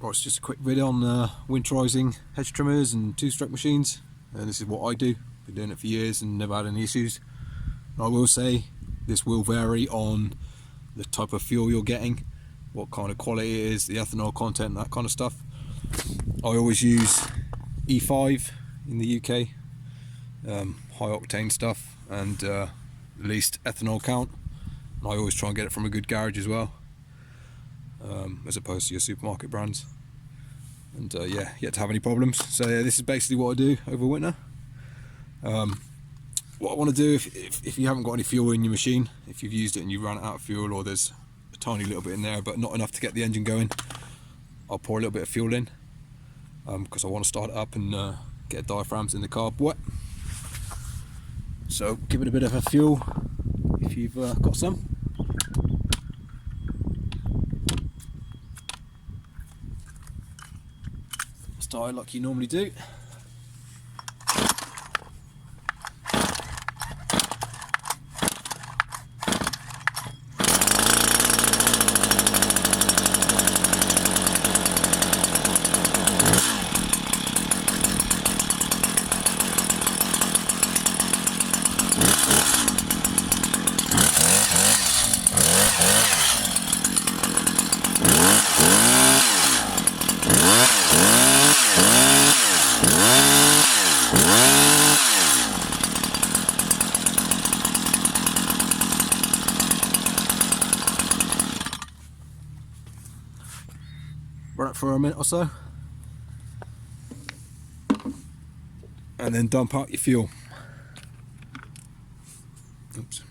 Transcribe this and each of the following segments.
Right, it's just a quick video on winterising hedge trimmers and two-stroke machines, and this is what I do. Been doing it for years and never had any issues. And I will say this will vary on the type of fuel you're getting, what kind of quality it is, the ethanol content, that kind of stuff. I always use E5 in the UK, high octane stuff, and least ethanol count. And I always try and get it from a good garage as well, as opposed to your supermarket brands. And yeah, yet to have any problems. So yeah, this is basically what I do over winter. What I want to do, if you haven't got any fuel in your machine, if you've used it and you ran out of fuel, or there's a tiny little bit in there but not enough to get the engine going, I'll pour a little bit of fuel in, because I want to start it up and get diaphragms in the carb wet. So give it a bit of a fuel if you've got some. Start like you normally do. Run it for a minute or so, and then dump out your fuel. Oops.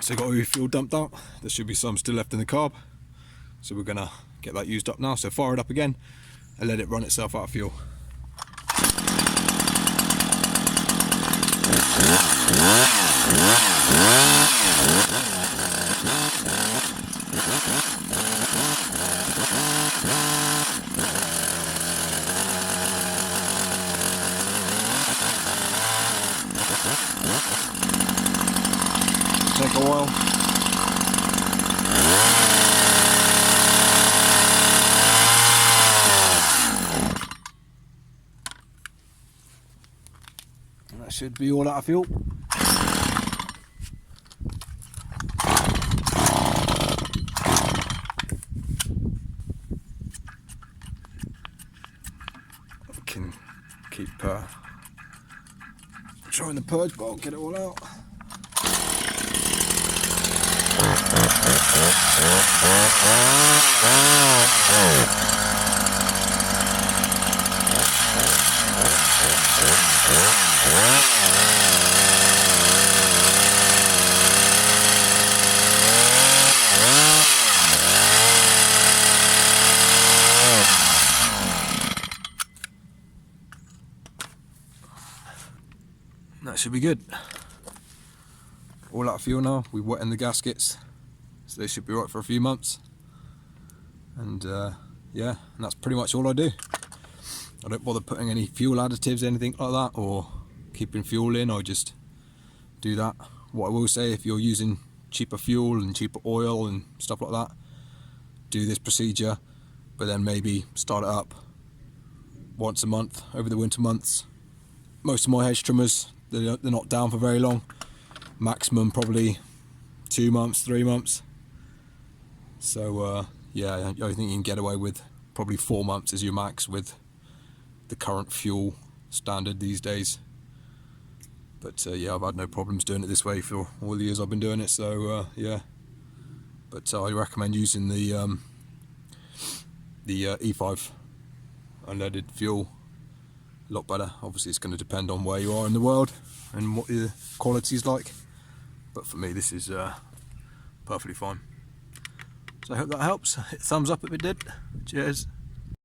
So got all your fuel dumped out. There should be some still left in the carb, so we're gonna get that used up now. So fire it up again and let it run itself out of fuel. Take a while. And that should be all out of fuel. We can keep trying the purge bowl, get it all out. That should be good. All out of fuel now. We've wetted the gaskets, so they should be right for a few months. And yeah, and that's pretty much all I do. I don't bother putting any fuel additives, anything like that, or keeping fuel in. I just do that. What I will say, if you're using cheaper fuel and cheaper oil and stuff like that, do this procedure, but then maybe start it up once a month over the winter months. Most of my hedge trimmers, they're not down for very long. Maximum probably 2 months, 3 months. So yeah, I think you can get away with probably 4 months as your max with the current fuel standard these days. But yeah, I've had no problems doing it this way for all the years I've been doing it. So yeah, but I recommend using the E5 unleaded fuel. A lot better. Obviously, it's going to depend on where you are in the world and what your quality is like. But for me, this is perfectly fine. So I hope that helps. Hit thumbs up if it did. Cheers.